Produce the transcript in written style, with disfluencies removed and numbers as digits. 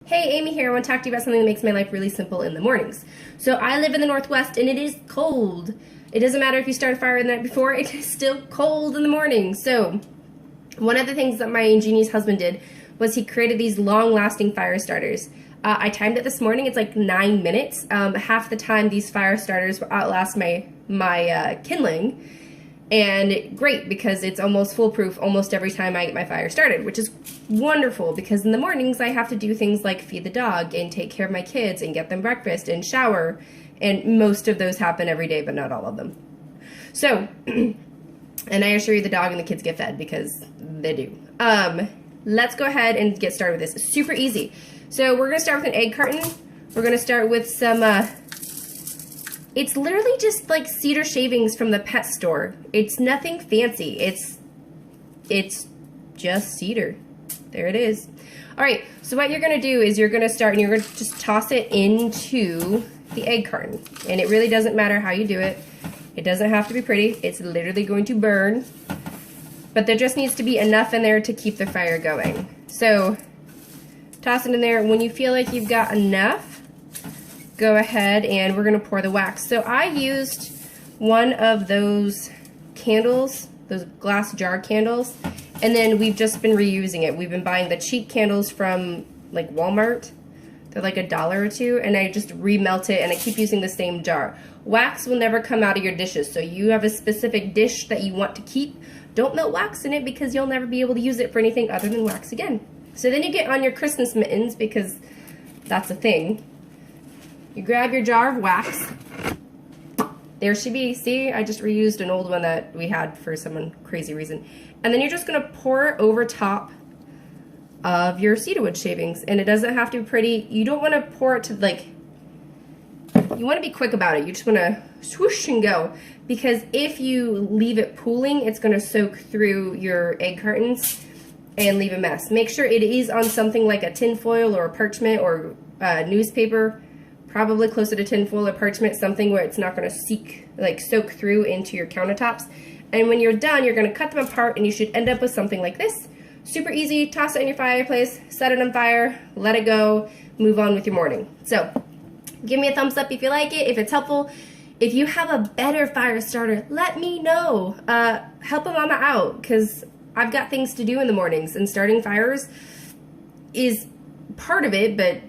Hey, Amy here. I want to talk to you about something that makes my life really simple in the mornings. So I live in the Northwest and it is cold. It doesn't matter if you start a fire the night before, it is still cold in the morning. So one of the things that my ingenious husband did was he created these long-lasting fire starters. I timed it this morning. It's like 9 minutes. Half the time these fire starters will outlast my kindling. And great, because it's almost foolproof almost every time I get my fire started, which is wonderful because in the mornings I have to do things like feed the dog and take care of my kids and get them breakfast and shower, and most of those happen every day, but not all of them. So, and I assure you the dog and the kids get fed because they do. Let's go ahead and get started with this. It's super easy. So we're going to start with an egg carton. We're going to start with some... It's literally just like cedar shavings from the pet store. It's nothing fancy. It's just cedar. There it is. All right, so what you're gonna do is you're gonna start and you're gonna just toss it into the egg carton. And it really doesn't matter how you do it. It doesn't have to be pretty. It's literally going to burn. But there just needs to be enough in there to keep the fire going. So toss it in there. When you feel like you've got enough, go ahead and we're going to pour the wax. So I used one of those candles, those glass jar candles, and then we've just been reusing it. We've been buying the cheap candles from like Walmart. They're like $1 or $2, and I just remelt it and I keep using the same jar. Wax will never come out of your dishes, so you have a specific dish that you want to keep. Don't melt wax in it because you'll never be able to use it for anything other than wax again. So then you get on your Christmas mittens because that's a thing. You grab your jar of wax. There she be. See, I just reused an old one that we had for some crazy reason. And then you're just going to pour it over top of your cedarwood shavings. And it doesn't have to be pretty. You don't want to pour it to like, you want to be quick about it. You just want to swoosh and go. Because if you leave it pooling, it's going to soak through your egg cartons and leave a mess. Make sure it is on something like a tin foil or a parchment or newspaper. Probably closer to tinfoil or parchment, something where it's not going to soak through into your countertops. And when you're done, you're going to cut them apart and you should end up with something like this. Super easy, toss it in your fireplace, set it on fire, let it go, move on with your morning. So, give me a thumbs up if you like it, if it's helpful. If you have a better fire starter, let me know. Help a mama out, because I've got things to do in the mornings, and starting fires is part of it, but